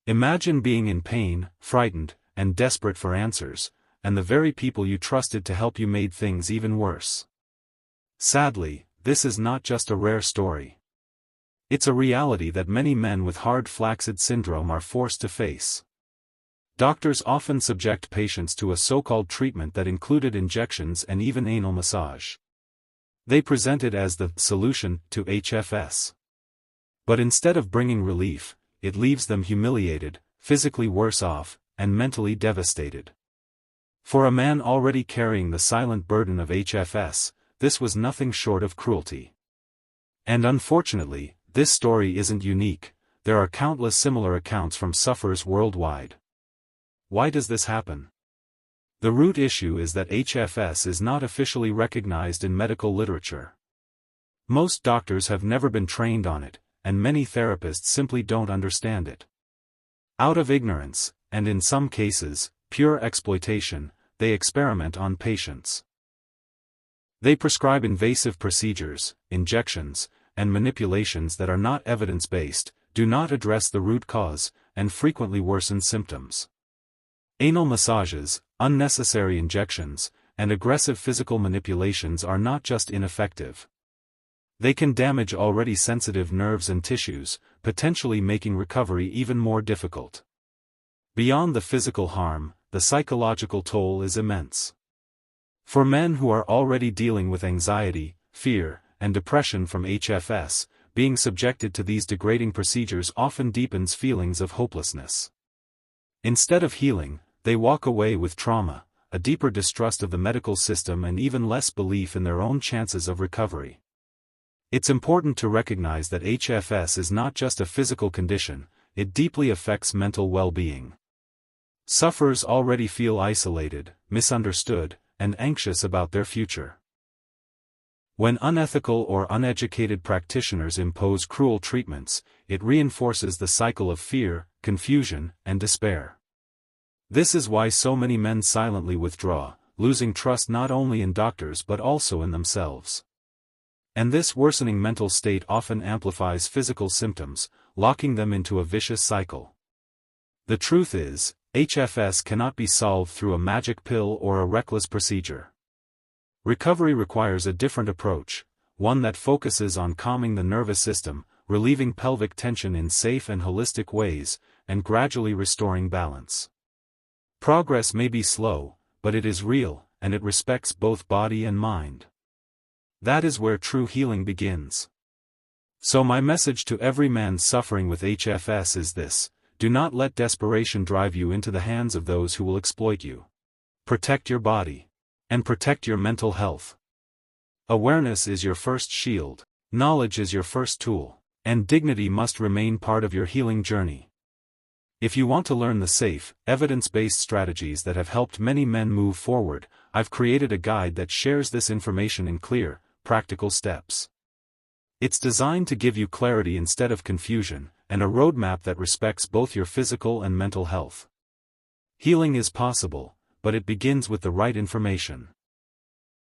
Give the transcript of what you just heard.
Imagine being in pain, frightened, and desperate for answers, and the very people you trusted to help you made things even worse. Sadly, this is not just a rare story. It's a reality that many men with hard flaccid syndrome are forced to face. Doctors often subject patients to a so-called treatment that included injections and even anal massage. They present it as the solution to HFS. But instead of bringing relief, it leaves them humiliated, physically worse off, and mentally devastated. For a man already carrying the silent burden of HFS, this was nothing short of cruelty. And unfortunately, this story isn't unique. There are countless similar accounts from sufferers worldwide. Why does this happen? The root issue is that HFS is not officially recognized in medical literature. Most doctors have never been trained on it, and many therapists simply don't understand it. Out of ignorance, and in some cases, pure exploitation, they experiment on patients. They prescribe invasive procedures, injections, and manipulations that are not evidence-based, do not address the root cause, and frequently worsen symptoms. Anal massages, unnecessary injections, and aggressive physical manipulations are not just ineffective. They can damage already sensitive nerves and tissues, potentially making recovery even more difficult. Beyond the physical harm, the psychological toll is immense. For men who are already dealing with anxiety, fear, and depression from HFS, being subjected to these degrading procedures often deepens feelings of hopelessness. Instead of healing, they walk away with trauma, a deeper distrust of the medical system and even less belief in their own chances of recovery. It's important to recognize that HFS is not just a physical condition, it deeply affects mental well-being. Sufferers already feel isolated, misunderstood, and anxious about their future. When unethical or uneducated practitioners impose cruel treatments, it reinforces the cycle of fear, confusion, and despair. This is why so many men silently withdraw, losing trust not only in doctors but also in themselves. And this worsening mental state often amplifies physical symptoms, locking them into a vicious cycle. The truth is, HFS cannot be solved through a magic pill or a reckless procedure. Recovery requires a different approach, one that focuses on calming the nervous system, relieving pelvic tension in safe and holistic ways, and gradually restoring balance. Progress may be slow, but it is real, and it respects both body and mind. That is where true healing begins. So my message to every man suffering with HFS is this: do not let desperation drive you into the hands of those who will exploit you. Protect your body. And protect your mental health. Awareness is your first shield, knowledge is your first tool, and dignity must remain part of your healing journey. If you want to learn the safe, evidence-based strategies that have helped many men move forward, I've created a guide that shares this information in clear, practical steps. It's designed to give you clarity instead of confusion, and a roadmap that respects both your physical and mental health. Healing is possible, but it begins with the right information.